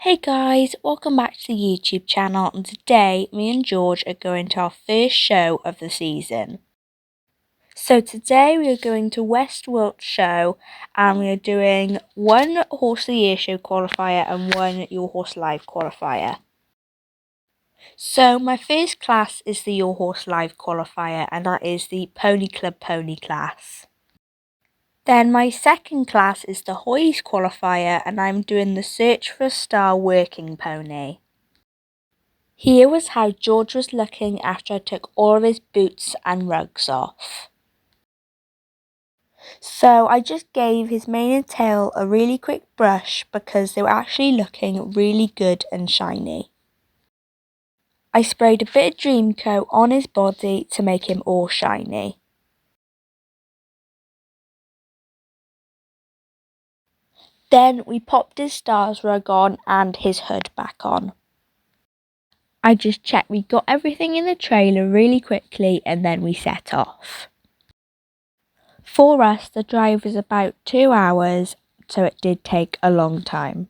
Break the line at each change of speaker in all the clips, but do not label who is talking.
Hey guys, welcome back to the YouTube channel, and today me and George are going to our first show of the season. So today we are going to West Wiltshire and we are doing one Horse of the Year show qualifier and one Your Horse Live qualifier. So my first class is the Your Horse Live qualifier, and that is the Pony Club Pony class. Then my second class is the Hoys qualifier, and I'm doing the Search for a Star working pony. Here was how George was looking after I took all of his boots and rugs off. So I just gave his mane and tail a really quick brush because they were actually looking really good and shiny. I sprayed a bit of Dream Coat on his body to make him all shiny. Then we popped his stars rug on and his hood back on. I just checked we got everything in the trailer really quickly and then we set off. For us, the drive was about 2 hours, so it did take a long time.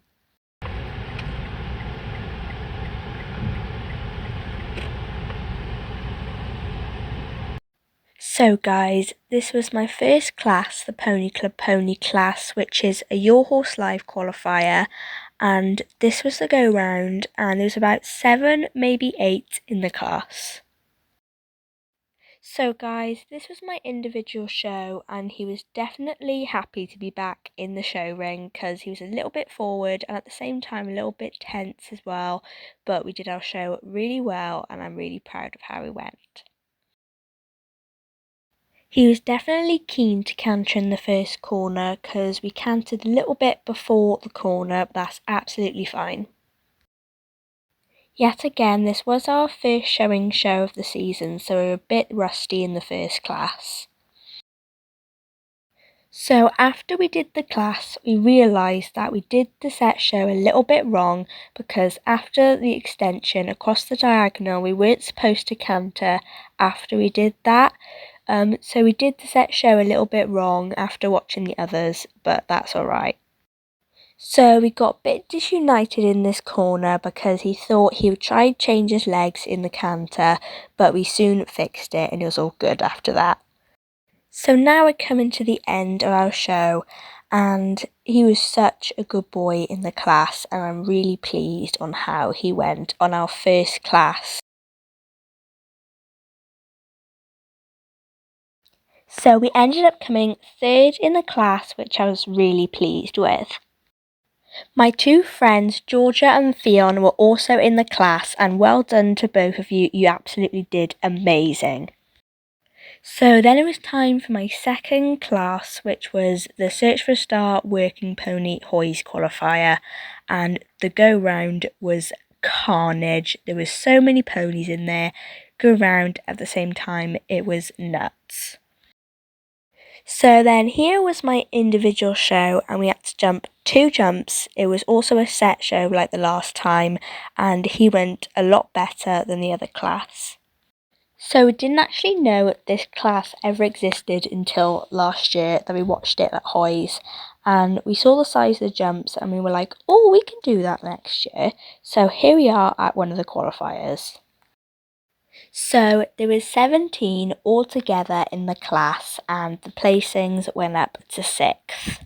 So guys, this was my first class, the Pony Club Pony class, which is a Your Horse Live qualifier, and this was the go round, and there was about 7, maybe 8 in the class. So guys, this was my individual show, and he was definitely happy to be back in the show ring because he was a little bit forward and at the same time a little bit tense as well, but we did our show really well and I'm really proud of how it went. He was definitely keen to canter in the first corner because we cantered a little bit before the corner, but that's absolutely fine. Yet again, this was our first showing show of the season, so we were a bit rusty in the first class. So after we did the class, we realised that we did the set show a little bit wrong because after the extension across the diagonal, we weren't supposed to canter after we did that. So we did the set show a little bit wrong after watching the others, but that's alright. So we got a bit disunited in this corner because he thought he would try to change his legs in the canter, but we soon fixed it and it was all good after that. So now we're coming to the end of our show, and he was such a good boy in the class, and I'm really pleased on how he went on our first class. So we ended up coming third in the class, which I was really pleased with. My two friends, Georgia and Theon, were also in the class, and well done to both of you. You absolutely did amazing. So then it was time for my second class, which was the Search for a Star Working Pony Hoys qualifier, and the go round was carnage. There was so many ponies in there, go round at the same time. It was nuts. So then here was my individual show, and we had to jump 2 jumps. It was also a set show like the last time, and he went a lot better than the other class. So we didn't actually know this class ever existed until last year that we watched it at Hoys, and we saw the size of the jumps and we were like, oh, we can do that next year. So here we are at one of the qualifiers. So there was 17 altogether in the class and the placings went up to 6th.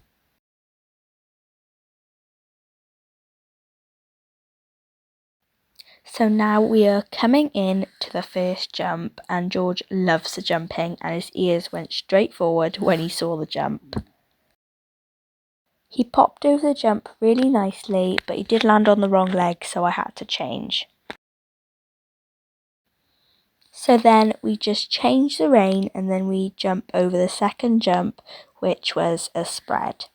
So now we are coming in to the first jump, and George loves the jumping and his ears went straight forward when he saw the jump. He popped over the jump really nicely, but he did land on the wrong leg, so I had to change. So then we just change the rein and then we jump over the second jump, which was a spread.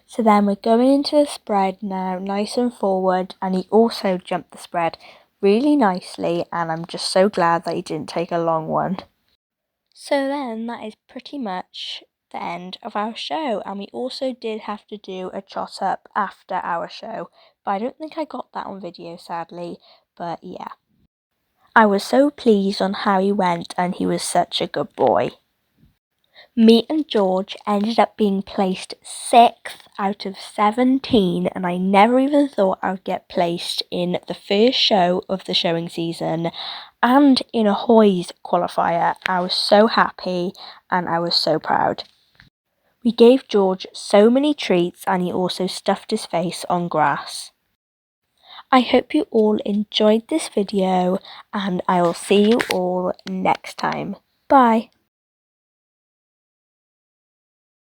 So then we're going into the spread now, nice and forward, and he also jumped the spread really nicely, and I'm just so glad that he didn't take a long one. So then that is pretty much the end of our show, and we also did have to do a trot up after our show, but I don't think I got that on video sadly, but yeah. I was so pleased on how he went, and he was such a good boy. Me and George ended up being placed 6th out of 17, and I never even thought I would get placed in the first show of the showing season and in a Hoy's qualifier. I was so happy and I was so proud. We gave George so many treats and he also stuffed his face on grass. I hope you all enjoyed this video and I will see you all next time. Bye!